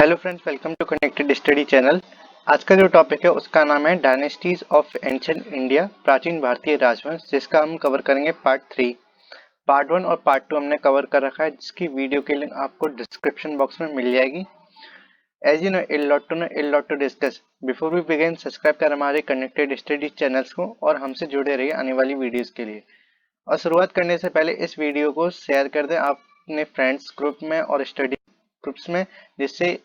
Hello friends, welcome to Connected Study channel. आज का जो टॉपिक है उसका नाम है डायनेस्टीज ऑफ एंशिएंट इंडिया, प्राचीन भारतीय राजवंश, जिसका हम कवर करेंगे पार्ट 3। पार्ट 1 और पार्ट 2 हमने कवर कर रखा है, जिसकी वीडियो की लिंक आपको डिस्क्रिप्शन बॉक्स में मिल जाएगी। As you know, a lot to know, a lot to discuss। Before we begin, subscribe कर हमारे कनेक्टेड स्टडी चैनल्स को और हमसे जुड़े रहिए आने वाली वीडियोस के लिए। और शुरुआत करने से पहले इस वीडियो को शेयर कर दें अपने फ्रेंड्स ग्रुप में और स्टडी ग्रुप्स में, जिससे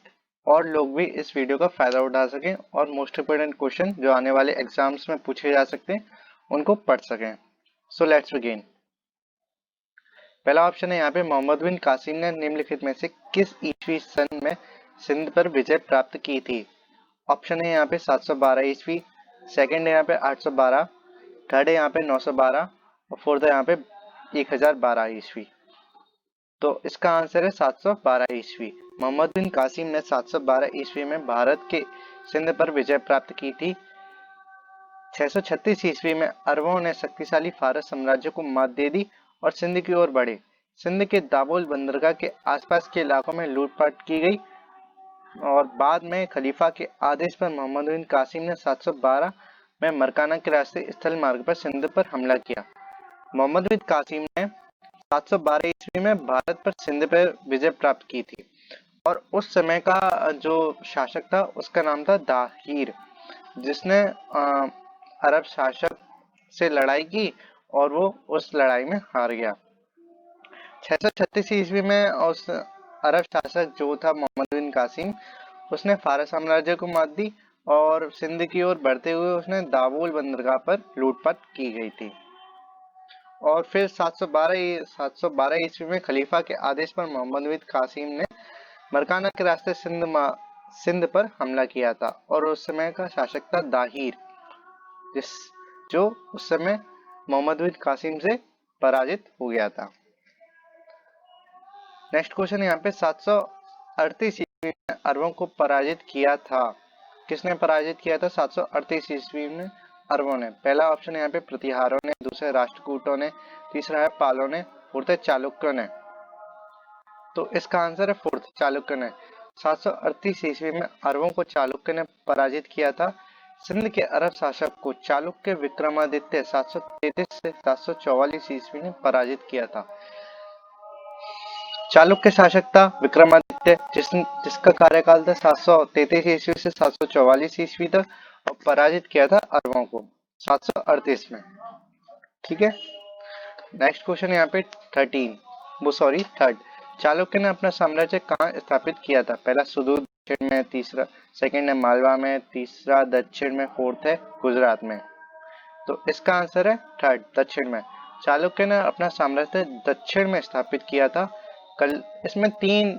और लोग भी इस वीडियो का फायदा उठा सकें और मोस्ट इम्पोर्टेंट क्वेश्चन जो आने वाले एग्जाम्स में पूछे जा सकते हैं उनको पढ़ सकें। So let's begin. पहला ऑप्शन है यहाँ पे, मोहम्मद बिन कासिम ने निम्नलिखित में से किस ईस्वी सन में सिंध पर विजय प्राप्त की थी? ऑप्शन है यहाँ पे 712 ईस्वी, सेकंड है यहाँ पे 812, थर्ड है यहाँ पे 912 और फोर्थ है यहाँ पे 1012 ईस्वी। तो इसका आंसर है 712 ईस्वी। मोहम्मद बिन कासिम ने 712 ईस्वी में भारत के सिंध पर विजय प्राप्त की थी। 636 ईस्वी में अरबों ने शक्तिशाली फारस साम्राज्य को मात दे दी और सिंध की ओर बढ़े। सिंध के दाबोल बंदरगाह के आसपास के इलाकों में लूटपाट की गई और बाद में खलीफा के आदेश पर मोहम्मद बिन कासिम ने 712 में मरकाना के रास्ते स्थल मार्ग पर सिंध पर हमला किया। मोहम्मद बिन कासिम ने 712 ईस्वी में भारत पर सिंध पर विजय प्राप्त की थी और उस समय का जो शासक था उसका नाम था दाहिर, जिसने अरब शासक से लड़ाई की और वो उस लड़ाई में हार गया। 636 ईस्वी में उस अरब शासक जो था मोहम्मद बिन कासिम, उसने फारस साम्राज्य को मात दी और सिंध की ओर बढ़ते हुए उसने दावोल बंदरगाह पर लूटपाट की गई थी। और फिर 712 ईस्वी में खलीफा के आदेश पर मोहम्मद बिन कासिम ने मरकाना के रास्ते सिंध पर हमला किया था और उस समय का शासक था दाहिर, जो उस समय मोहम्मद बिन कासिम से पराजित हो गया था। नेक्स्ट क्वेश्चन यहाँ पे, 738 ईस्वी में अरबों को पराजित किया था। किसने पराजित किया था 738 ईस्वी में अरबों ने? पहला ऑप्शन यहाँ पे प्रतिहारों ने, दूसरा राष्ट्रकूटों ने, तीसरा है पालों ने, फोर्थ है चालुक्यों ने। तो इसका आंसर है फोर्थ, चालुक्य ने। 738 ईस्वी में अरबों को चालुक्य ने पराजित किया था। सिंध के अरब शासक को चालुक्य विक्रमादित्य 733 से 744 ईस्वी ने पराजित किया था। चालुक्य शासक था विक्रमादित्य, जिसका कार्यकाल था 733 ईस्वी से 744 ईस्वी तक, और पराजित किया था अरबों को 738 में। ठीक है। नेक्स्ट क्वेश्चन यहाँ पे थर्ड। चालुक्य ने अपना साम्राज्य कहाँ स्थापित किया था? पहला सुदूर दक्षिण में, तीसरा सेकंड है मालवा में, तीसरा दक्षिण में, फोर्थ है गुजरात में। तो इसका आंसर है थर्ड, दक्षिण में। चालुक्य ने अपना साम्राज्य दक्षिण में स्थापित किया था। इसमें 3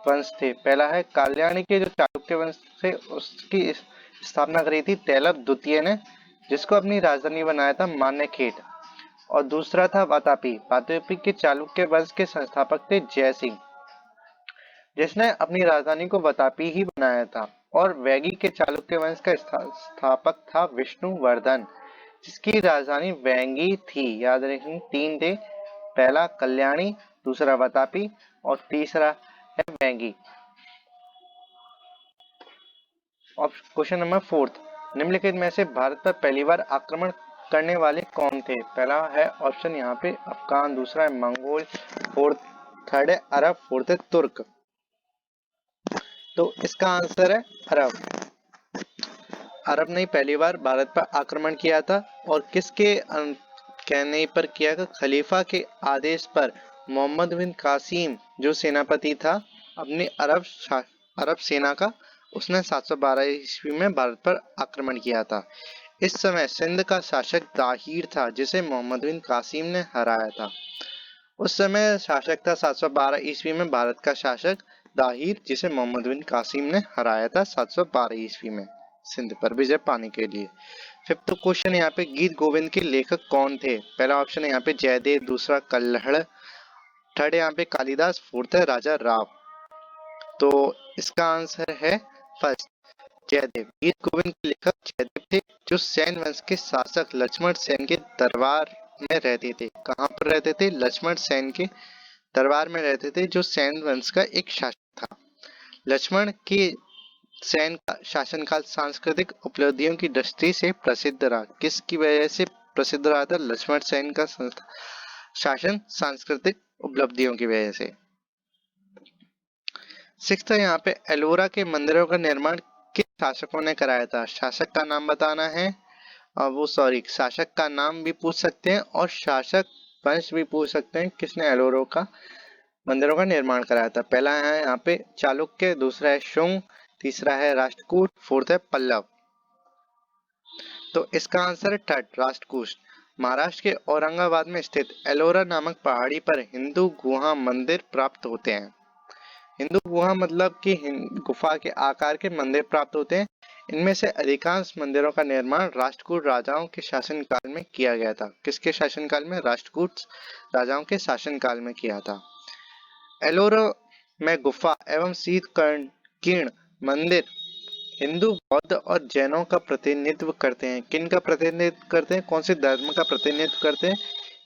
वंश थे। पहला है कल्याणी के जो चालुक्य वंश थे उसकी स्थापना करी थी तैलप द्वितीय ने, जिसको अपनी राजधानी बनाया था मान्यखेड़। और दूसरा था वातापी के चालुक्य वंश के संस्थापक थे जय सिंह, जिसने अपनी राजधानी को वातापी ही बनाया था। और वैगी के चालुक्य वंश का स्थापक था विष्णुवर्धन, जिसकी राजधानी वैंगी थी। याद रखें 3 थे, पहला कल्याणी, दूसरा वातापी और तीसरा है वैंगी। क्वेश्चन नंबर 4, निम्नलिखित में से भारत पर पहली बार आक्रमण करने वाले कौन थे? पहला है ऑप्शन यहाँ पे अफगान, दूसरा है मंगोल, थर्ड है अरब, फोर्थ है तुर्क। तो इसका आंसर है अरब। अरब ने पहली बार भारत पर आक्रमण किया था और किसके कहने पर किया था? खलीफा के आदेश पर मोहम्मद बिन कासिम जो सेनापति था अपनी अरब सेना का, उसने 712 ईस्वी में भारत पर आक्रमण किया था। इस समय सिंध का शासक दाहिर था, जिसे मोहम्मद बिन कासिम ने हराया था। उस समय शासक था 712 ईस्वी में भारत का शासक दाहिर, जिसे मोहम्मद बिन कासिम ने हराया था 712 ईस्वी में सिंध पर विजय पाने के लिए। फिफ्थ क्वेश्चन यहाँ पे, गीत गोविंद के लेखक कौन थे? पहला ऑप्शन है यहाँ पे जयदेव, दूसरा कल्हड़, थर्ड यहाँ पे कालिदास, फोर्थ है राजा राव। तो इसका आंसर है फर्स्ट, जयदेव। गीत गोविंद के लेखक जयदेव थे, जो सैन वंश के शासक लक्ष्मण सेन के दरबार में रहते थे। कहाँ पर रहते थे? लक्ष्मण सेन के दरबार में रहते थे, जो सैन वंश का एक शासक था। लक्ष्मण के सेन का शासनकाल सांस्कृतिक उपलब्धियों की दृष्टि से प्रसिद्ध रहा। किसकी वजह से प्रसिद्ध रहा था? लक्ष्मण सेन का शासन सांस्कृतिक उपलब्धियों की वजह से। सिक्स्थ है यहाँ पे, एलोरा के मंदिरों का निर्माण किस शासकों ने कराया था? शासक का नाम बताना है, शासक का नाम भी पूछ सकते हैं और शासक वंश भी पूछ सकते हैं। किसने एलोरा का मंदिरों का निर्माण कराया था? पहला है यहाँ पे चालुक्य, दूसरा है शुंग, तीसरा है राष्ट्रकूट, फोर्थ है पल्लव। तो इसका आंसर है थर्ड, राष्ट्रकूट। महाराष्ट्र के औरंगाबाद में स्थित एलोरा नामक पहाड़ी पर हिंदू गुहा मंदिर प्राप्त होते हैं। हिंदू गुहा मतलब कि गुफा के आकार के मंदिर प्राप्त होते हैं। इनमें से अधिकांश मंदिरों का निर्माण राष्ट्रकूट राजाओं के शासनकाल में किया गया था। किसके शासनकाल में? राष्ट्रकूट राजाओं के शासनकाल में किया था। एलोरा में गुफा एवं शीतकीर्ण मंदिर हिंदू, बौद्ध और जैनों का प्रतिनिधित्व करते हैं। किन का प्रतिनिधित्व करते हैं? कौन से धर्म का प्रतिनिधित्व करते हैं?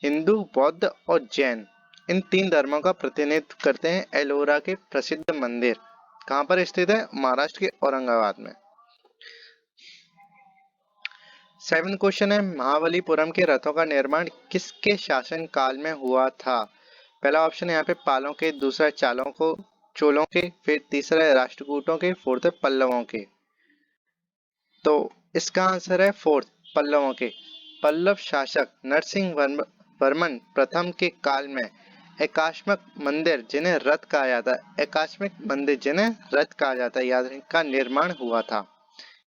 हिंदू, बौद्ध और जैन, इन तीन धर्मों का प्रतिनिधित्व करते हैं एलोरा के प्रसिद्ध मंदिर। कहाँ पर स्थित है? महाराष्ट्र के औरंगाबाद में। 7 क्वेश्चन है, महाबलीपुरम के रथों का निर्माण किसके शासन काल में हुआ था? पहला ऑप्शन है यहाँ पे पालों के, दूसरा चोलों के, फिर तीसरा है राष्ट्रकूटों के, फोर्थ है पल्लवों के। तो इसका आंसर है फोर्थ, पल्लवों के। पल्लव शासक नरसिंह वर्मन प्रथम के काल में एकाश्मक मंदिर जिन्हें रथ कहा जाता है, एकाश्मक मंदिर जिन्हें रथ कहा जाता है, याद का निर्माण हुआ था।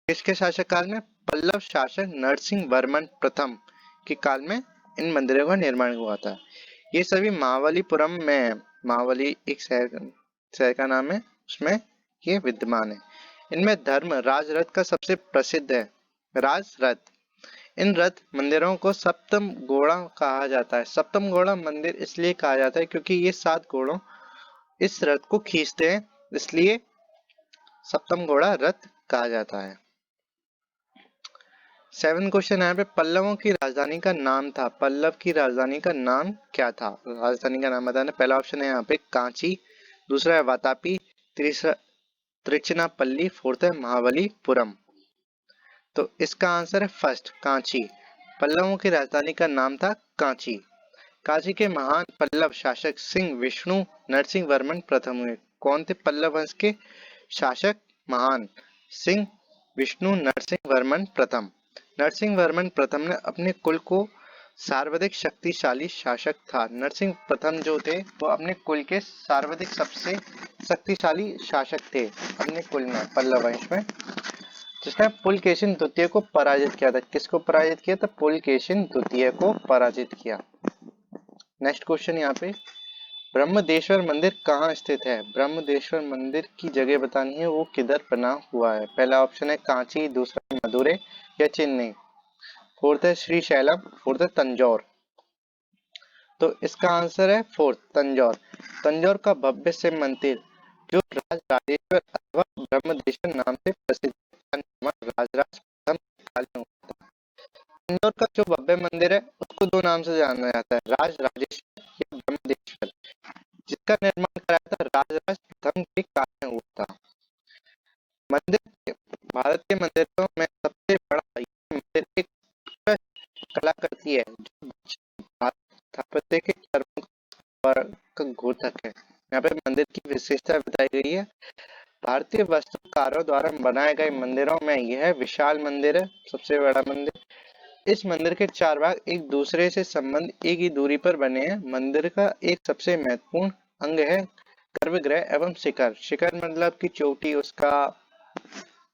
किसके शासक काल में? पल्लव शासक नरसिंह वर्मन प्रथम के काल में इन मंदिरों का निर्माण हुआ था। ये सभी महाबलीपुरम में, महाबली एक शहर का नाम है, उसमें ये विद्यमान है। इनमें धर्म राजरथ का सबसे प्रसिद्ध है, राजरथ। इन रथ मंदिरों को सप्तम घोड़ा कहा जाता है। सप्तम घोड़ा मंदिर इसलिए कहा जाता है क्योंकि ये 7 घोड़ों इस रथ को खींचते हैं, इसलिए सप्तम घोड़ा रथ कहा जाता है। 7 क्वेश्चन यहाँ पे, पल्लवों की राजधानी का नाम था। पल्लव की राजधानी का नाम क्या था? राजधानी का नाम बताना। पहला ऑप्शन है यहाँ पे कांची, दूसरा है वातापी, तीसरा त्रिचिनापल्ली, फोर्थ है महाबलीपुरम। तो इसका आंसर है फर्स्ट, कांची। पल्लवों की राजधानी का नाम था कांची। कांची के महान पल्लव शासक सिंह विष्णु नरसिंह वर्मन प्रथम हुए। कौन थे पल्लव वंश के शासक? महान सिंह विष्णु नरसिंह वर्मन प्रथम। नरसिंह वर्मन प्रथम ने अपने कुल को सर्वाधिक शक्तिशाली शासक था। नरसिंह प्रथम जो थे वो अपने कुल के सर्वाधिक सबसे शक्तिशाली शासक थे अपने कुल में, पल्लव वंश में, जिसने पुलकेशिन द्वितीय को पराजित किया था। किसको पराजित किया था? पुलकेशिन द्वितीय को पराजित किया। नेक्स्ट क्वेश्चन यहाँ पे, ब्रह्मदेश्वर मंदिर कहाँ स्थित है? ब्रह्मदेश्वर मंदिर की जगह बतानी है, वो किधर बना हुआ है? पहला ऑप्शन है कांची, दूसरा मदुरै या चेन्नई, फोर्थ है श्रीशैलम, फोर्थ है तंजौर। तो इसका आंसर है फोर्थ, तंजौर। तंजौर का भव्य शिव मंदिर जो राजराजेश्वर अथवा ब्रह्मदेश्वर नाम से प्रसिद्ध राजराज प्रथम काल में हुआ था। तंजौर का जो भव्य मंदिर है उसको 2 नाम से जाना जाता है, राज राजेश्वर या ब्रह्मदेश्वर, जिसका निर्माण कराया था राजराज प्रथम के काल में हुआ था। मंदिर भारत के मंदिरों में सबसे बड़ा मंदिर एक कलाकृति है जो स्थापत्य के का घोतक है। यहाँ पे मंदिर की विशेषता बताई गई है। भारतीय वास्तुकारों द्वारा बनाए गए मंदिरों में यह विशाल मंदिर है, सबसे बड़ा मंदिर। इस मंदिर के 4 भाग एक दूसरे से संबंध एक ही दूरी पर बने हैं। मंदिर का एक सबसे महत्वपूर्ण अंग है गर्भगृह एवं शिखर। शिखर मतलब की चोटी, उसका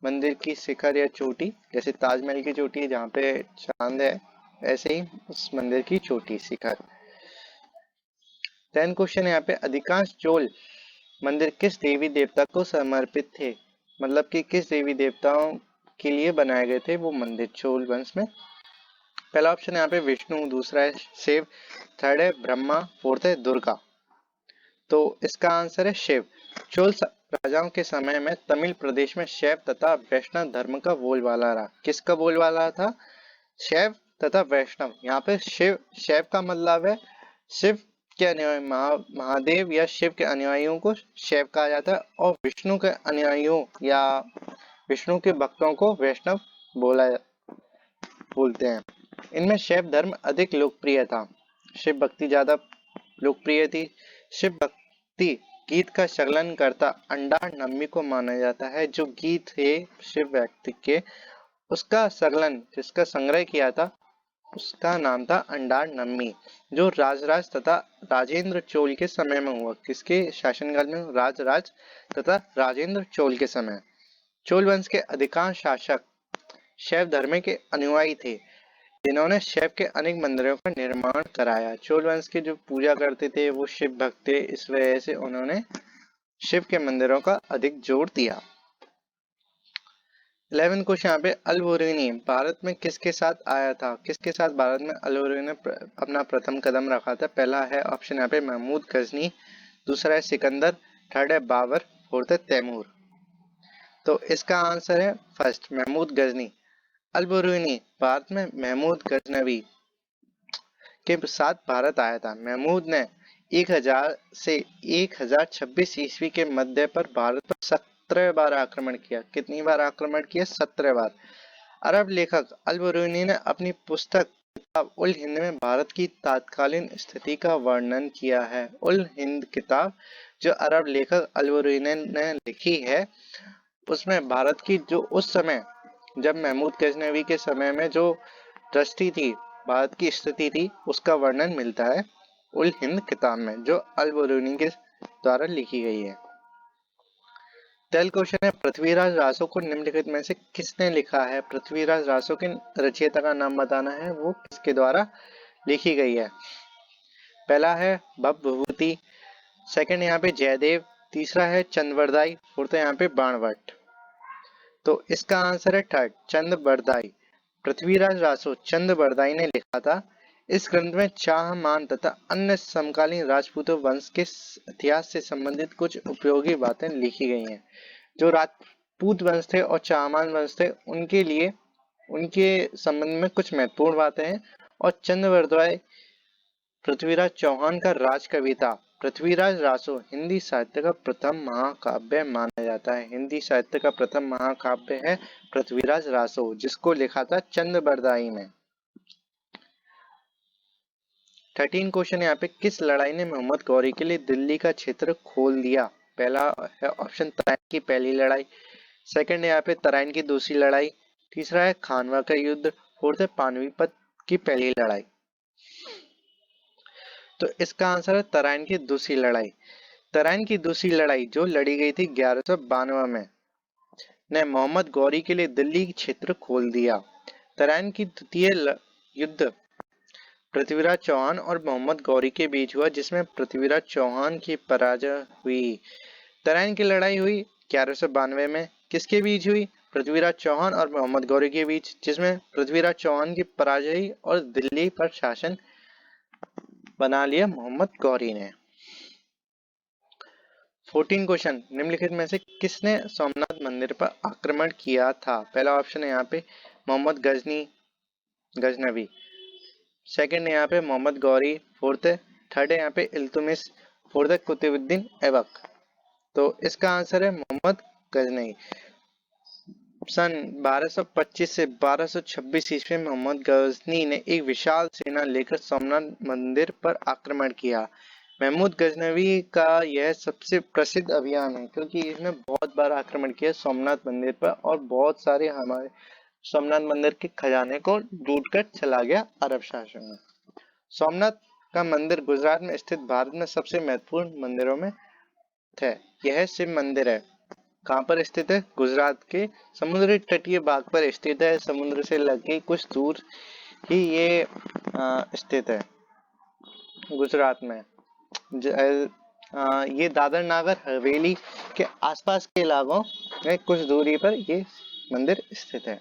मंदिर की शिखर या चोटी, जैसे ताजमहल की चोटी जहाँ पे चांद है, ऐसे ही उस मंदिर की चोटी, शिखर। 10 क्वेश्चन यहाँ पे, अधिकांश चोल मंदिर किस देवी देवता को समर्पित थे? मतलब कि किस देवी देवताओं के लिए बनाए गए थे वो मंदिर चोल वंश में? पहला ऑप्शन यहाँ पे विष्णु, दूसरा है शिव, थर्ड है ब्रह्मा, फोर्थ है दुर्गा। तो इसका आंसर है शिव। चोल राजाओं के समय में तमिल प्रदेश में शैव तथा वैष्णव धर्म का बोलबाला रहा। किसका बोलबाला था? शैव तथा वैष्णव। यहाँ पे शिव, शैव का मतलब है शिव के अनुयायी महादेव या शिव के अनुयायियों को शैव कहा जाता है, और विष्णु के अनुयायियों या विष्णु के भक्तों को वैष्णव बोलते हैं। इनमें शैव धर्म अधिक लोकप्रिय था, शिव भक्ति ज्यादा लोकप्रिय थी। शिव भक्ति गीत का संकलन करता अंडार नम्मी को माना जाता है। जो गीत है शिव भक्ति के, उसका संकलन, जिसका संग्रह किया था, उसका नाम था अंडार नम्मी, जो राजराज तथा राजेंद्र चोल के समय में हुआ। किसके शासनकाल में? राजराज तथा राजेंद्र चोल के समय। चोल वंश के अधिकांश शासक शैव धर्म के अनुयायी थे, जिन्होंने शैव के अनेक मंदिरों का निर्माण कराया। चोल वंश के जो पूजा करते थे वो शिव भक्त थे, इस वजह से उन्होंने शिव के मंदिरों का अधिक जोर दिया। 11 क्वेश्चन यहाँ पे, अल-बुरूनी भारत में किसके साथ आया था? किसके साथ भारत में अल-बुरूनी ने अपना प्रथम कदम रखा था? पहला है ऑप्शन यहाँ पे महमूद गजनी, दूसरा है सिकंदर, थर्ड है बाबर, फोर्थ है तैमूर। तो इसका आंसर है फर्स्ट, महमूद गजनी। अल-बुरूनी भारत में महमूद गजनवी के साथ भारत आया था। महमूद ने 1000 से 1026 ईस्वी के मध्य पर भारत पर 17 बार आक्रमण किया। कितनी बार आक्रमण किया? 17 बार। अरब लेखक अल-बुरूनी ने अपनी पुस्तक किताब उल हिंद में भारत की तत्कालीन स्थिति का वर्णन किया है। उल हिंद किताब जो अरब लेखक अल-बुरूनी ने लिखी है, उसमें भारत की जो उस समय, जब महमूद गजनवी के समय में जो दृष्टि थी, भारत की स्थिति थी, उसका वर्णन मिलता है उल हिंद किताब में, जो अल-बुरूनी के द्वारा लिखी गई है। 12 क्वेश्चन है, पृथ्वीराज रासो को निम्नलिखित में से किसने लिखा है? पृथ्वीराज रासो के रचयिता का नाम बताना है, वो किसके द्वारा लिखी गई है? पहला है भवभूति, सेकंड यहाँ पे जयदेव, तीसरा है चंद्रबरदाई, फोर्थ है यहाँ पे बाणभट्ट। तो इसका आंसर है थर्ड, चंद्रबरदाई। पृथ्वीराज रासो चंद्रबरदाई ने लिखा था। इस ग्रंथ में चाहमान तथा अन्य समकालीन राजपूतों वंश के इतिहास से संबंधित कुछ उपयोगी बातें लिखी गई हैं। जो राजपूत वंश थे और चाहमान वंश थे, उनके लिए, उनके संबंध में कुछ महत्वपूर्ण बातें हैं। और चंद्रबरदाई पृथ्वीराज चौहान का राजकवि था। पृथ्वीराज रासो हिंदी साहित्य का प्रथम महाकाव्य माना जाता है। हिंदी साहित्य का प्रथम महाकाव्य है पृथ्वीराज रासो, जिसको लिखा था चंद्रबरदाई में। 13 क्वेश्चन यहाँ पे, किस लड़ाई ने मोहम्मद गौरी के लिए दिल्ली का क्षेत्र खोल दिया? पहला है ऑप्शन तराइन की पहली लड़ाई, सेकंड है यहाँ पे तराइन की दूसरी लड़ाई, तीसरा है खानवा का युद्ध, फोर्थ है पानीपत की पहली लड़ाई। तो इसका आंसर है तराइन की दूसरी लड़ाई। तराइन की दूसरी लड़ाई जो लड़ी गई थी 1192 में, ने मोहम्मद गौरी के लिए दिल्ली क्षेत्र खोल दिया। तराइन की द्वितीय युद्ध पृथ्वीराज चौहान और मोहम्मद गौरी के बीच हुआ, जिसमें पृथ्वीराज चौहान की पराजय हुई। तराइन की लड़ाई हुई 1192 में, किसके बीच हुई? पृथ्वीराज चौहान और मोहम्मद गौरी के बीच, जिसमें पृथ्वीराज चौहान की पराजय हुई और दिल्ली पर शासन बना लिया मोहम्मद गौरी ने। 14 क्वेश्चन, निम्नलिखित में से किसने सोमनाथ मंदिर पर आक्रमण किया था? पहला ऑप्शन है यहाँ पे मोहम्मद गजनवी, सेकंड है यहाँ पे मोहम्मद गौरी, फोर्थ है, थर्ड है यहाँ पे इल्तुतमिश, फोर्थ है कुतुबुद्दीन ऐबक। तो इसका आंसर है मोहम्मद गजनवी। सन 1225 से 1226 ईस्वी में मोहम्मद गजनी ने एक विशाल सेना लेकर सोमनाथ मंदिर पर आक्रमण किया। महमूद गजनवी का यह सबसे प्रसिद्ध अभियान है, क्योंकि इसने बहुत बार आक्रमण किया सोमनाथ मंदिर पर और बहुत सारे हमारे सोमनाथ मंदिर के खजाने को लूट कर चला गया अरब शासन में। सोमनाथ का मंदिर गुजरात में स्थित भारत में सबसे महत्वपूर्ण मंदिरों में है। यह शिव मंदिर है। कहाँ पर स्थित है? गुजरात के समुद्री तटीय भाग पर स्थित है। समुद्र से लगे कुछ दूर ही ये स्थित है गुजरात में। ये दादर नागर हवेली के आसपास के इलाकों में कुछ दूरी पर ये मंदिर स्थित है।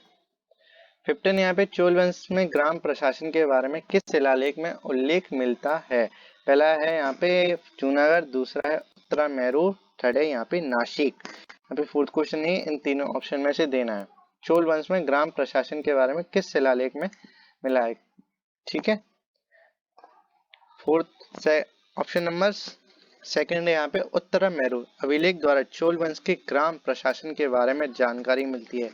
15 यहाँ पे, चोल वंश में ग्राम प्रशासन के बारे में किस शिलालेख में उल्लेख मिलता है? पहला है यहाँ पे जूनागढ़, दूसरा है उत्तरा मेरू, थर्ड है यहाँ पे नासिक। यहाँ पे फोर्थ क्वेश्चन है, इन तीनों ऑप्शन में से देना है। चोल वंश में ग्राम प्रशासन के बारे में किस शिलालेख में मिला है? ठीक है, फोर्थ से ऑप्शन नंबर सेकंड है यहाँ पे उत्तर मेरू अभिलेख द्वारा चोल वंश के ग्राम प्रशासन के बारे में जानकारी मिलती है।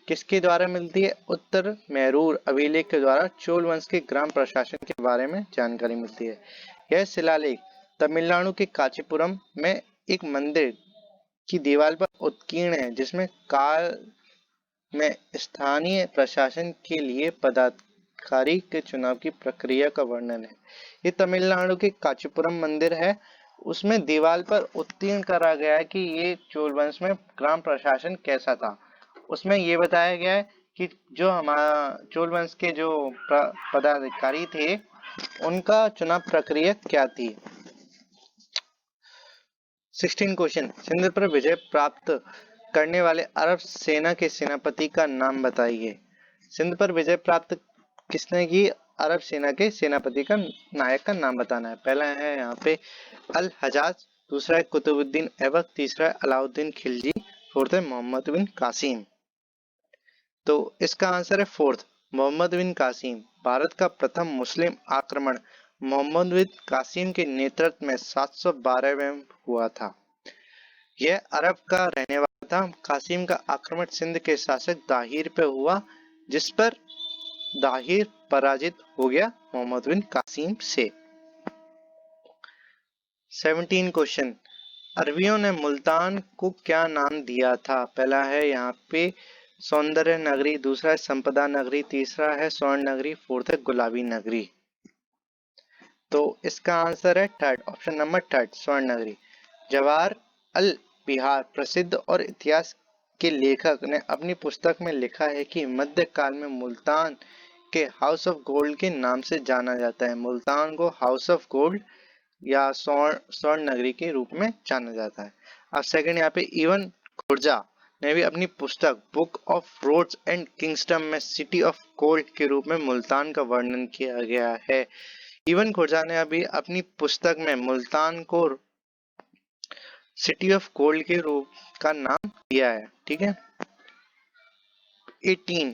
किसके द्वारा मिलती है? उत्तर मेरूर अभिलेख के द्वारा चोल वंश के ग्राम प्रशासन के बारे में जानकारी मिलती है। यह शिलालेख तमिलनाडु के कांचीपुरम में एक मंदिर की दीवार पर उत्कीर्ण है, जिसमें काल में स्थानीय प्रशासन के लिए पदाधिकारी के चुनाव की प्रक्रिया का वर्णन है। ये तमिलनाडु के कांचीपुरम मंदिर है, उसमें दीवार पर उत्कीर्ण करा गया है कि ये चोल वंश में ग्राम प्रशासन कैसा था। उसमें ये बताया गया है कि जो हमारा चोल वंश के जो पदाधिकारी थे उनका चुनाव प्रक्रिया क्या थी। 16 क्वेश्चन, सिंध पर विजय प्राप्त करने वाले अरब सेना के सेनापति का नाम बताइए। सिंध पर विजय प्राप्त किसने की? अरब सेना के सेनापति का नायक का नाम बताना है। पहला है यहाँ पे अल हजाज, दूसरा है कुतुबुद्दीन ऐबक, तीसरा है अलाउद्दीन खिलजी, फोर्थ है मोहम्मद बिन कासिम। तो इसका आंसर है फोर्थ, मोहम्मद बिन कासिम। भारत का प्रथम मुस्लिम आक्रमण मोहम्मद बिन कासिम के नेतृत्व में 712 में हुआ था। यह अरब का रहने वाला था। कासिम का आक्रमण सिंध के शासक दाहिर पे हुआ, जिस पर दाहिर पराजित हो गया मोहम्मद बिन कासिम से। 17 क्वेश्चन, अरबियों ने मुल्तान को क्या नाम दिया था? पहला है यहाँ पे सौंदर्य नगरी, दूसरा है संपदा नगरी, तीसरा है स्वर्ण नगरी, फोर्थ है गुलाबी नगरी। तो इसका आंसर है थर्ड, ऑप्शन नंबर थर्ड, स्वर्ण नगरी। जवाहर अल बिहार प्रसिद्ध और इतिहास के लेखक ने अपनी पुस्तक में लिखा है कि मध्यकाल में मुल्तान के हाउस ऑफ गोल्ड के नाम से जाना जाता है। मुल्तान को हाउस ऑफ गोल्ड या स्वर्ण नगरी के रूप में जाना जाता है। अब सेकंड यहाँ पे इवन खुर्जा ने भी अपनी पुस्तक book of roads and kingdom में सिटी ऑफ गोल्ड के रूप में मुल्तान का वर्णन किया गया है। इवन खुर्जा ने अभी अपनी पुस्तक में मुल्तान को सिटी ऑफ गोल्ड के रूप का नाम दिया है। ठीक है। 18,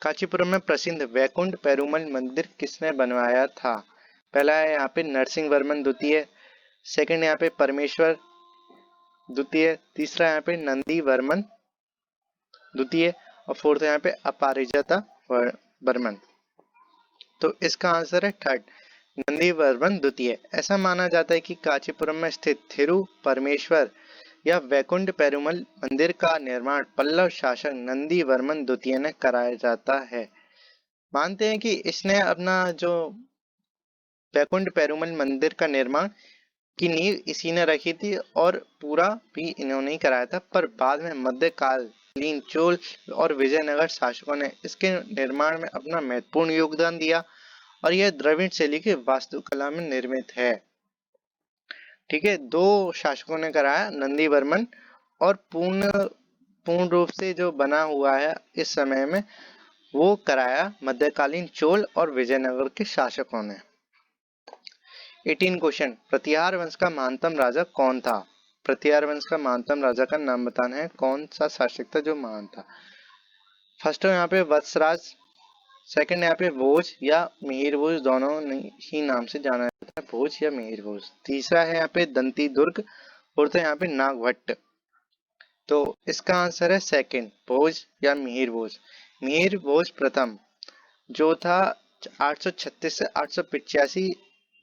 कांचीपुरम में प्रसिद्ध वैकुंठ पेरुमल मंदिर किसने बनवाया था? पहला है यहाँ पे नरसिंह वर्मन द्वितीय, सेकंड यहाँ पे परमेश्वर द्वितीय, तीसरा यहाँ पे नंदी वर्मन द्वितीय और फोर्थ यहाँ पे अपराजिता वर्मन। तो इसका आंसर है थर्ड, नंदी वर्मन द्वितीय। ऐसा माना जाता है कि कांचीपुरम में स्थित थिरु परमेश्वर या वैकुंठ पेरुमल मंदिर का निर्माण पल्लव शासक नंदी वर्मन द्वितीय ने कराया जाता है। मानते हैं कि इसने अपना जो वैकुंठ पेरुमल मंदिर का निर्माण की नींव इसी ने रखी थी और पूरा भी इन्होंने ही कराया था, पर बाद में मध्यकालीन चोल और विजयनगर शासकों ने इसके निर्माण में अपना महत्वपूर्ण योगदान दिया और यह द्रविड़ शैली की वास्तुकला में निर्मित है। ठीक है, दो शासकों ने कराया, नंदी वर्मन और पूर्ण रूप से जो बना हुआ है इस समय में वो कराया मध्यकालीन चोल और विजयनगर के शासकों ने। 18 क्वेश्चन, प्रतिहार वंश का महानतम राजा कौन था? प्रतिहार वंश का महानतम राजा का नाम बताना है, कौन सा शासक था जो महान था। फर्स्ट यहाँ पे वत्सराज, सेकंड यहाँ पे भोज या मिहिर भोज, दोनों ही नाम से जाना जाता है, भोज या मिहिर भोज। तीसरा है यहाँ पे दंती दुर्ग, फोर्थ है यहाँ पे नागभट्ट। तो इसका आंसर है सेकंड, भोज या मिहिर भोज। मिहिर भोज प्रथम जो था 836 से 885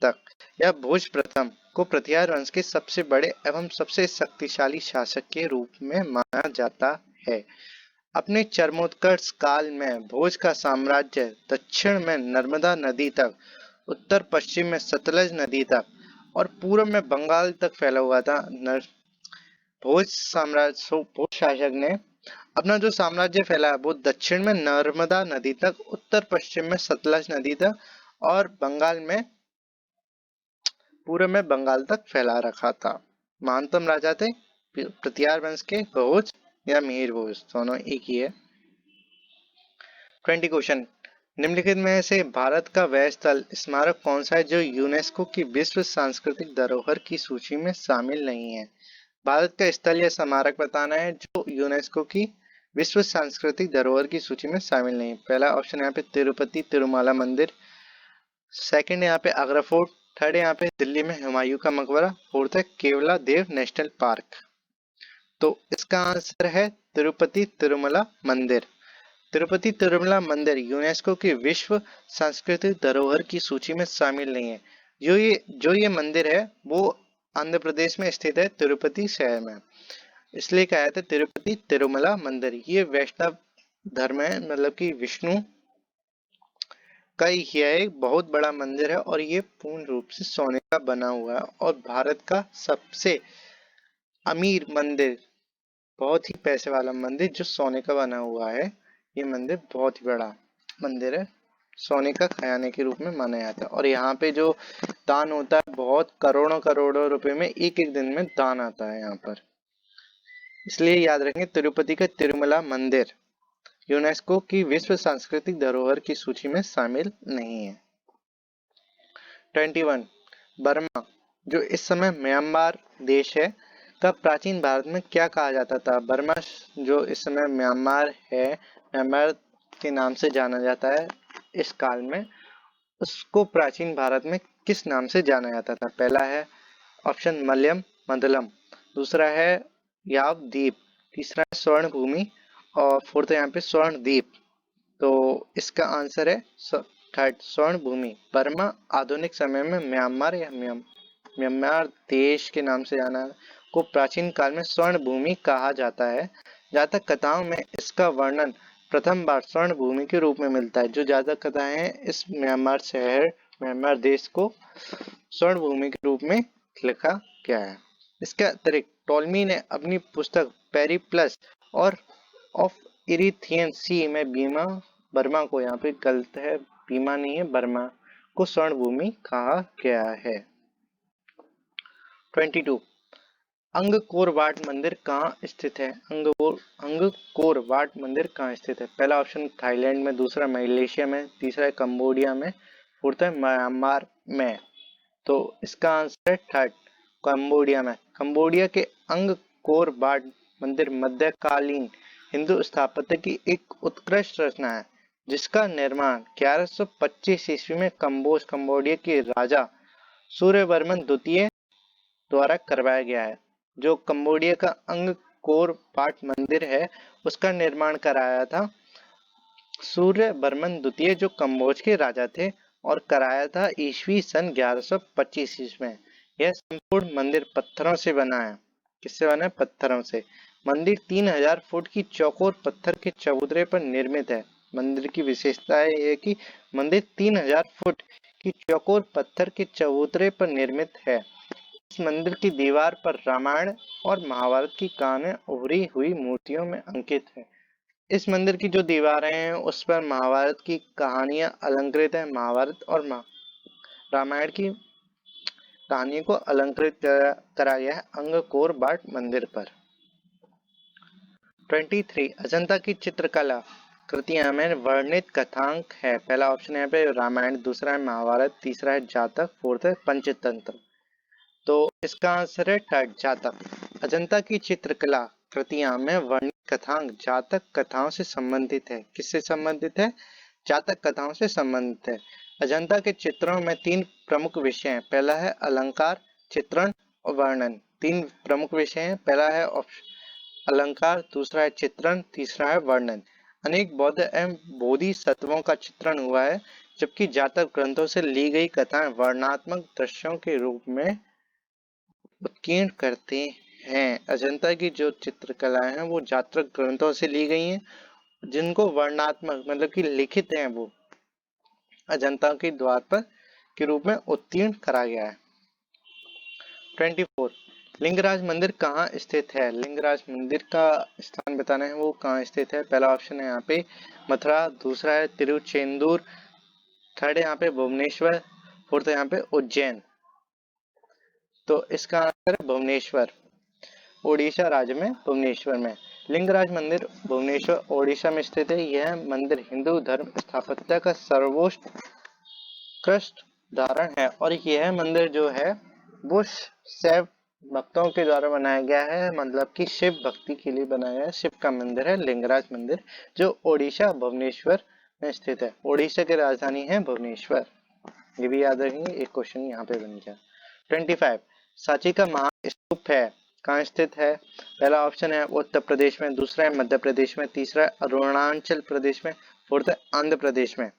तक, यह भोज प्रथम को प्रतिहार वंश के सबसे बड़े एवं सबसे शक्तिशाली शासक के रूप में माना जाता है। अपने चरमोत्कर्ष काल में भोज का साम्राज्य दक्षिण में नर्मदा नदी तक, उत्तर पश्चिम में सतलज नदी तक और पूर्व में बंगाल तक फैला हुआ था। भोज शासक ने अपना जो साम्राज्य फैला वो दक्षिण में नर्मदा नदी तक, उत्तर पश्चिम में सतलज नदी तक और बंगाल में पूर्व में बंगाल तक फैला रखा था। महानतम राजा थे प्रतिहार वंश के भोज या मिहिर भोज, दोनों एक ही है। 20 क्वेश्चन, निम्नलिखित में से भारत का वह स्थल स्मारक कौन सा है जो यूनेस्को की विश्व सांस्कृतिक धरोहर की सूची में शामिल नहीं है? भारत का स्थल या स्मारक बताना है जो यूनेस्को की विश्व सांस्कृतिक धरोहर की सूची में शामिल नहीं। पहला ऑप्शन यहाँ पे तिरुपति तिरुमाला मंदिर, सेकंड यहाँ पे आगरा फोर्ट, थर्ड यहाँ पे दिल्ली में हुमायूं का मकबरा। फोर्थ है केवला देव नेशनल पार्क। तो इसका आंसर है तिरुपति तिरुमला मंदिर। तिरुपति तिरुमला मंदिर यूनेस्को की विश्व सांस्कृतिक धरोहर की सूची में शामिल नहीं है। जो ये मंदिर है वो आंध्र प्रदेश में स्थित है, तिरुपति शहर में। इसलिए कहा जाता है तिरुपति तिरुमला मंदिर। ये वैष्णव धर्म है, मतलब कि विष्णु का यह एक बहुत बड़ा मंदिर है और ये पूर्ण रूप से सोने का बना हुआ है और भारत का सबसे अमीर मंदिर, बहुत ही पैसे वाला मंदिर जो सोने का बना हुआ है। ये मंदिर बहुत ही बड़ा मंदिर है, सोने का खजाने के रूप में माना जाता है। और यहाँ पे जो दान होता है, बहुत करोड़ों करोड़ों रुपए में एक एक दिन में दान आता है यहाँ पर। इसलिए याद रखें तिरुपति का तिरुमला मंदिर यूनेस्को की विश्व सांस्कृतिक धरोहर की सूची में शामिल नहीं है। 21 बर्मा, जो इस समय म्यांमार देश है, का प्राचीन भारत में क्या कहा जाता था? बर्मा जो इस समय म्यांमार है, म्यांमार के नाम से जाना जाता है इस काल में, उसको प्राचीन भारत में किस नाम से जाना जाता था? पहला है ऑप्शन मलयम मंडलम, दूसरा है याव द्वीप, तीसरा है स्वर्ण भूमि और फोर्थ है यहाँ पे स्वर्ण द्वीप। तो इसका आंसर है थर्ड स्वर्ण भूमि। बर्मा आधुनिक समय में म्यांमार या म्यांमार देश के नाम से जाना को प्राचीन काल में स्वर्ण भूमि कहा जाता है। जहाँ तक कथाओं में इसका वर्णन प्रथम बार स्वर्ण भूमि के रूप में मिलता है। जो ज्यादा कथाएं हैं, इस म्यांमार शहर म्यांमार देश को स्वर्ण भूमि के रूप में लिखा गया है। इसके अतिरिक्त टॉलमी ने अपनी पुस्तक पेरिप्लस और ऑफ इरिथियन सी में बर्मा को, यहाँ पे गलत है, बीमा नहीं है, बर्मा को स्वर्ण भूमि कहा गया है। 22 अंगकोर वाट मंदिर कहाँ स्थित है? अंगकोर वाट मंदिर कहाँ स्थित है? पहला ऑप्शन थाईलैंड में, दूसरा मलेशिया में, तीसरा है कंबोडिया में, फोर्थ है म्यांमार में। तो इसका आंसर है थर्ड कंबोडिया में। कंबोडिया के अंगकोर वाट मंदिर मध्यकालीन हिंदू स्थापत्य की एक उत्कृष्ट रचना है, जिसका निर्माण 1125 ईस्वी में कंबोडिया के राजा सूर्यवर्मन द्वितीय द्वारा करवाया गया है। जो कंबोडिया का अंगकोर वाट मंदिर है, उसका निर्माण कराया था सूर्यवर्मन द्वितीय, जो कंबोज के राजा थे, और कराया था ईस्वी सन 1125 ईस्वी में। यह संपूर्ण मंदिर पत्थरों से बना है। किससे बना है? पत्थरों से। मंदिर 3000 फुट की चौकोर पत्थर के चबूतरे पर निर्मित है। मंदिर की विशेषता है यह कि मंदिर 3000 फुट की चौकोर पत्थर के चबूतरे पर निर्मित है। इस मंदिर की दीवार पर रामायण और महाभारत की कहानियां उभरी हुई मूर्तियों में अंकित है। इस मंदिर की जो दीवारें हैं उस पर महाभारत की कहानियां अलंकृत है। महाभारत और रामायण की कहानियों को अलंकृत करा गया है अंगकोर वाट मंदिर पर। 23 अजंता की चित्रकला कृतियां में वर्णित कथांक है। पहला ऑप्शन है यहाँ पे रामायण, दूसरा है महाभारत, तीसरा है जातक, फोर्थ है पंचतंत्र। तो इसका आंसर है थर्ड जातक। अजंता की चित्रकला कृतियां में वर्णित कथांक जातक कथाओं से संबंधित है। किससे संबंधित है? जातक कथाओं से संबंधित है। अजंता के चित्रों में 3 प्रमुख विषय हैं। पहला है अलंकार, चित्रण और वर्णन। 3 प्रमुख विषय हैं। पहला है अलंकार, दूसरा है चित्रण, तीसरा है वर्णन। अनेक बौद्ध एवं बोधिसत्वों का चित्रण हुआ है, जबकि जातक ग्रंथों से ली गई कथाएं वर्णनात्मक दृश्यों के रूप में उत्कीर्ण करते हैं। अजंता की जो चित्रकला है वो जातक ग्रंथों से ली गई हैं, जिनको वर्णनात्मक मतलब कि लिखित हैं, वो अजंता के द्वार पर के रूप में उत्कीर्ण करा गया है। 24 लिंगराज मंदिर कहाँ स्थित है? लिंगराज मंदिर का स्थान बताना है, वो कहाँ स्थित है। पहला ऑप्शन है यहाँ पे मथुरा, दूसरा है तिरुचेंदूर, थर्ड है यहाँ पे भुवनेश्वर, फोर्थ है यहाँ पे उज्जैन। तो इसका आंसर है भुवनेश्वर, ओडिशा राज्य में भुवनेश्वर में। लिंगराज मंदिर भुवनेश्वर ओडिशा में स्थित है। यह मंदिर हिंदू धर्म स्थापत्य का सर्वोत्कृष्ट उदाहरण है और यह मंदिर जो है वो शैव भक्तों के द्वारा बनाया गया है, मतलब कि शिव भक्ति के लिए बनाया गया है। शिव का मंदिर है लिंगराज मंदिर, जो ओडिशा भुवनेश्वर में स्थित है। ओडिशा की राजधानी है भुवनेश्वर। ये भी याद रखेंगे, एक क्वेश्चन यहाँ पे बन गया। 25 सांची का महास्तूप है कहाँ स्थित है? पहला ऑप्शन है उत्तर प्रदेश में, दूसरा है मध्य प्रदेश में, तीसरा है अरुणाचल प्रदेश में, फोर्थ है आंध्र प्रदेश में।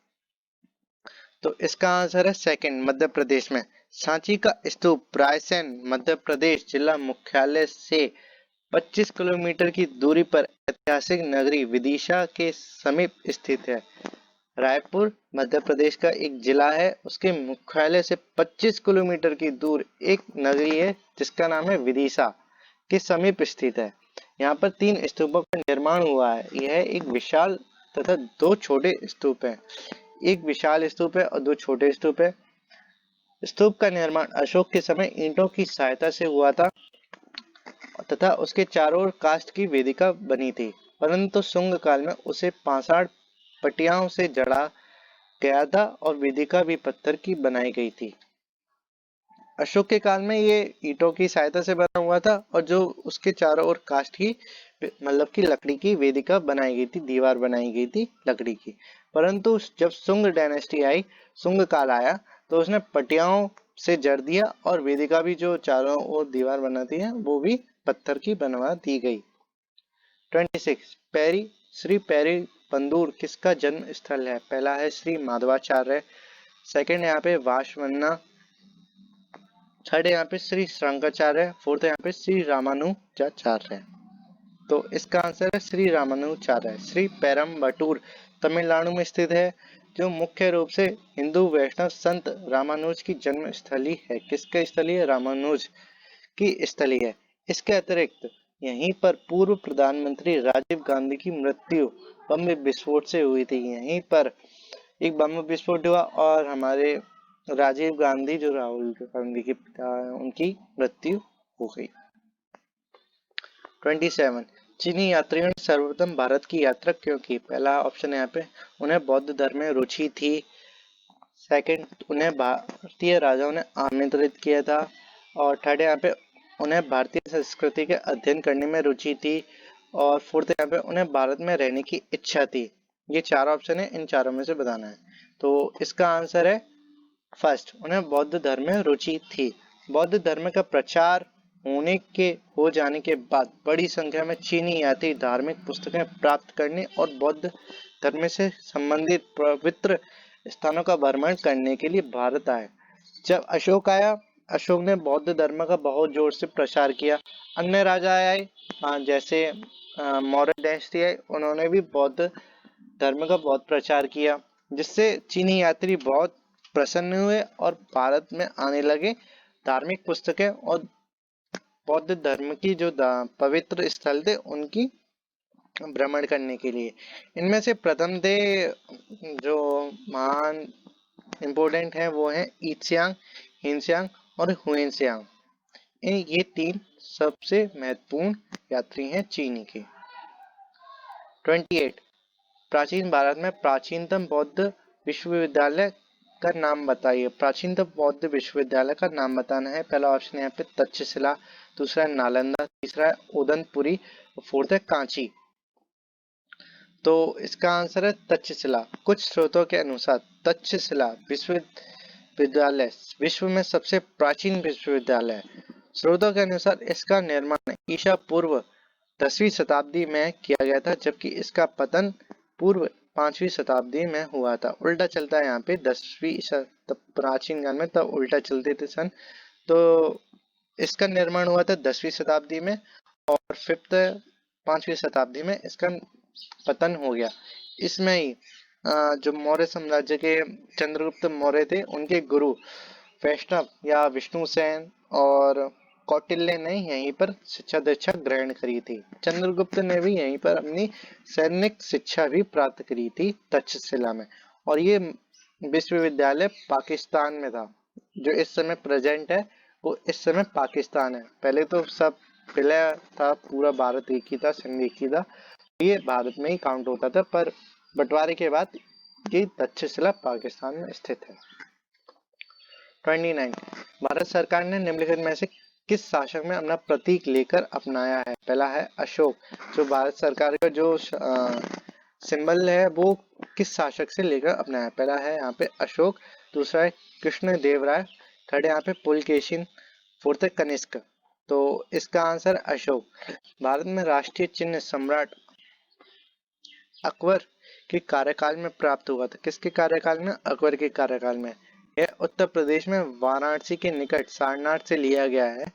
तो इसका आंसर है सेकंड, मध्य प्रदेश में। सांची का स्तूप रायसेन मध्य प्रदेश जिला मुख्यालय से 25 किलोमीटर की दूरी पर ऐतिहासिक नगरी विदिशा के समीप स्थित है। रायपुर मध्य प्रदेश का एक जिला है, उसके मुख्यालय से 25 किलोमीटर की दूर एक नगरी है जिसका नाम है विदिशा के समीप स्थित है। यहाँ पर 3 स्तूपों का निर्माण हुआ है। यह एक विशाल तथा 2 छोटे स्तूप हैं। एक विशाल स्तूप है और 2 छोटे स्तूप है। स्तूप का निर्माण अशोक के समय ईंटों की सहायता से हुआ था तथा उसके चारों ओर काष्ठ की वेदिका बनी थी, परंतु शुंग काल में उसे पाषाण पटियाओं से जड़ा गया था और वेदिका भी पत्थर की बनाई गई थी। अशोक के काल में ये ईंटों की सहायता से बना हुआ था और जो उसके चारों ओर काष्ठ की मतलब की लकड़ी की वेदिका बनाई गई थी, दीवार बनाई गई थी लकड़ी की। परंतु जब शुंग डायनेस्टी आई, शुंग काल आया, तो उसने पटियाओं से जड़ दिया और वेदिका भी जो चारों ओर दीवार बनाती है वो भी पत्थर की बनवा दी गई। 26 पैरी श्री पैरी बंदूर किसका जन्म स्थल है? पहला है श्री माधवाचार्य, सेकंड यहाँ पे वासवन्ना, थर्ड यहाँ पे श्री शंकराचार्य, फोर्थ यहाँ पे श्री रामानुजाचार्य। तो इसका आंसर है श्री रामानुजाचार्य। श्री पेरम्बटूर तमिलनाडु में स्थित है, जो मुख्य रूप से हिंदू वैष्णव संत रामानुज की जन्म स्थली है। किसकी स्थली है? रामानुज की स्थली है। इसके अतिरिक्त यहीं पर पूर्व प्रधानमंत्री राजीव गांधी की मृत्यु बम विस्फोट से हुई थी। यहीं पर एक बम विस्फोट हुआ और हमारे राजीव गांधी जो राहुल गांधी के पिता हैं उनकी मृत्यु हो गई। 27 चीनी यात्रियों ने सर्वप्रथम भारत की यात्रा क्यों की? पहला ऑप्शन है यहाँ पे उन्हें बौद्ध धर्म में रुचि थी, सेकंड उन्हें भारतीय राजाओं ने आमंत्रित किया था, और थर्ड यहाँ पे उन्हें भारतीय संस्कृति के अध्ययन करने में रुचि थी, और फोर्थ यहाँ पे उन्हें भारत में रहने की इच्छा थी। ये 4 ऑप्शन है, इन चारों में से बताना है। तो इसका आंसर है फर्स्ट, उन्हें बौद्ध धर्म में रुचि थी। बौद्ध धर्म का प्रचार हो जाने के बाद बड़ी संख्या में चीनी यात्री धार्मिक पुस्तकें प्राप्त करने और बौद्ध धर्म से संबंधित पवित्र स्थानों का भ्रमण करने के लिए भारत आए। जब अशोक आया, अशोक ने बौद्ध धर्म का बहुत जोर से प्रचार किया। अन्य राजा आए, जैसे मौर्य डायनेस्टी आई, उन्होंने भी बौद्ध धर्म का बहुत प्रचार किया, जिससे चीनी यात्री बहुत प्रसन्न हुए और भारत में आने लगे धार्मिक पुस्तकें और बौद्ध धर्म की जो पवित्र स्थल थे उनकी भ्रमण करने के लिए। इनमें से प्रथम थे जो महान इम्पोर्टेंट है वो है ईत्स्यांग, हिनस्यांग और हुएनस्यांग। ये 3 सबसे महत्वपूर्ण यात्री हैं चीनी के। 28 प्राचीन भारत में प्राचीनतम बौद्ध विश्वविद्यालय का नाम बताइए। प्राचीनतम बौद्ध विश्वविद्यालय का नाम बताना है। पहला ऑप्शन है यहाँ पे तक्षशिला, दूसरा है नालंदा, तीसरा है उदनपुरी, फोर्थ है कांची। तो इसका आंसर है तक्षशिला। कुछ स्रोतों के अनुसार तक्षशिला विश्वविद्यालय विश्व में सबसे प्राचीन विश्वविद्यालय है। स्रोतों के अनुसार इसका निर्माण ईसा पूर्व 10वीं शताब्दी में किया गया था, जबकि इसका पतन पूर्व 5वीं शताब्दी में हुआ था। उल्टा चलता है यहाँ पे 10वीं प्राचीन काल में, तब उल्टा चलते थे सन। तो इसका निर्माण हुआ था 10वीं शताब्दी में और 5वीं शताब्दी में इसका पतन हो गया। इसमें ही जो मौर्य साम्राज्य के चंद्रगुप्त मौर्य थे, उनके गुरु वैष्णव या विष्णु सेन और कौटिल्य ने यहीं पर शिक्षा दीक्षा ग्रहण करी थी। चंद्रगुप्त ने भी यहीं पर अपनी सैनिक शिक्षा भी प्राप्त करी थी तक्षशिला में। और ये विश्वविद्यालय पाकिस्तान में था। जो इस समय प्रेजेंट है वो इस समय पाकिस्तान है। पहले तो सब विलय था, पूरा भारत एक ही था, संघ एक ही था, ये भारत में ही काउंट होता था, पर बंटवारे के बाद ये तक्षशिला पाकिस्तान में स्थित है। 29 भारत सरकार ने निम्नलिखित में से किस शासक में अपना प्रतीक लेकर अपनाया है? पहला है अशोक। जो भारत सरकार का जो सिंबल है वो किस शासक से लेकर अपनाया है? पहला है यहाँ पे अशोक, दूसरा है कृष्ण देव राय, थर्ड यहाँ पे पुलकेशिन, फोर्थ है कनिष्क। तो इसका आंसर अशोक। भारत में राष्ट्रीय चिन्ह सम्राट अकबर के कार्यकाल में प्राप्त हुआ था। किसके कार्यकाल में? अकबर के कार्यकाल में। यह उत्तर प्रदेश में वाराणसी के निकट सारनाथ से लिया गया है,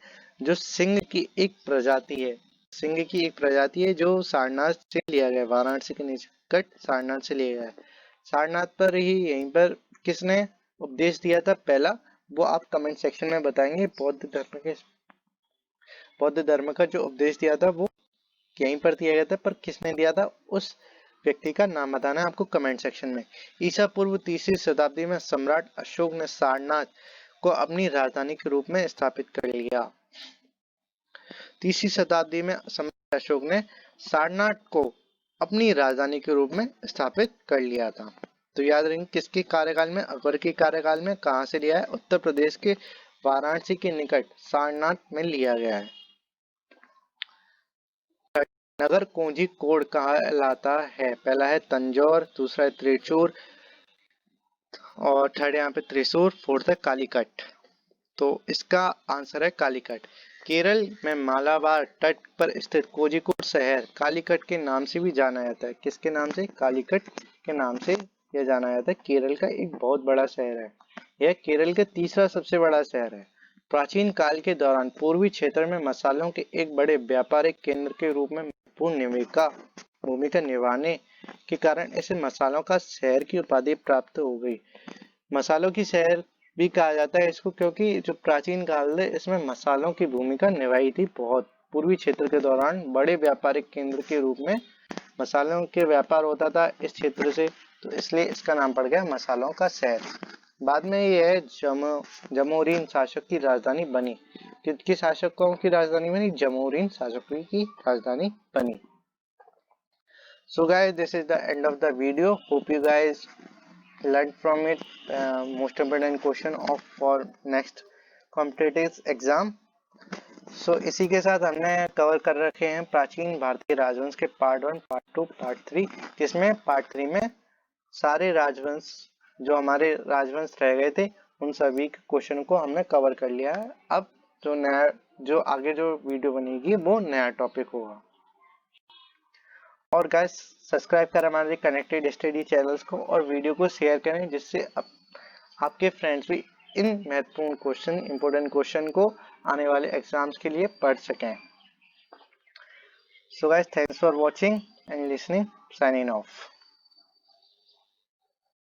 जो सिंह की एक प्रजाति है। सिंह की एक प्रजाति है जो सारनाथ से लिया गया है, वाराणसी के निकट सारनाथ से लिया गया है। सारनाथ पर ही यहीं पर किसने उपदेश दिया था पहला, वो आप कमेंट सेक्शन में बताएंगे। बौद्ध धर्म का जो उपदेश दिया था वो यहीं पर दिया गया था, पर किसने दिया था उस व्यक्ति का नाम बताना है आपको कमेंट सेक्शन में। ईसा पूर्व 3री शताब्दी में सम्राट अशोक ने सारनाथ को अपनी राजधानी के रूप में स्थापित कर लिया। 3री शताब्दी में सम्राट अशोक ने सारनाथ को अपनी राजधानी के रूप में स्थापित कर लिया था। तो याद रखें किसके कार्यकाल में? अकबर के कार्यकाल में। कहां से लिया है? उत्तर प्रदेश के वाराणसी के निकट सारनाथ में लिया गया है। नगर कोझिकोड कहलाता है? पहला है तंजौर, दूसरा है त्रिचूर और थर्ड यहाँ पे त्रिशूर, फोर्थ है कालीकट। तो इसका आंसर है कालीकट। केरल में मालाबार तट पर स्थित कोझिकोड शहर कालीकट के नाम से भी जाना जाता है। किसके नाम से? कालीकट के नाम से यह जाना जाता है। केरल का एक बहुत बड़ा शहर है। यह केरल का तीसरा सबसे बड़ा शहर है। प्राचीन काल के दौरान पूर्वी क्षेत्र में मसालों के एक बड़े व्यापारिक केंद्र के रूप में भूमिका निभाने के कारण इसे मसालों का शहर की उपाधि प्राप्त हो गई। मसालों की शहर भी कहा जाता है इसको, क्योंकि जो प्राचीन काल में इसमें मसालों की भूमिका निभाई थी बहुत। पूर्वी क्षेत्र के दौरान बड़े व्यापारिक केंद्र के रूप में मसालों के व्यापार होता था इस क्षेत्र से, तो इसलिए इसका नाम पड़ गया मसालों का शहर। बाद में यह जमोरीन शासक की राजधानी बनी। किसके शासकों की राजधानी बनी? जमोरीन शासकों की राजधानी बनी। So guys, this is the end of the video. Hope you guys learned from it most important question of for next competitive exam. So इसी के साथ हमने कवर कर रखे हैं प्राचीन भारतीय राजवंश के पार्ट 1, पार्ट 2, पार्ट 3, जिसमें पार्ट 3 में सारे राजवंश जो हमारे राजवंश रह गए थे उन सभी क्वेश्चन को हमने कवर कर लिया है। अब जो आगे जो वीडियो बनेगी वो नया टॉपिक होगा। और गाइस सब्सक्राइब करें हमारे कनेक्टेड स्टडी चैनल्स को और वीडियो को शेयर करें, जिससे आपके फ्रेंड्स भी इन महत्वपूर्ण क्वेश्चन, इंपोर्टेंट क्वेश्चन को आने वाले एग्जाम्स के लिए पढ़ सकें। So guys, thanks for watching and listening, signing off.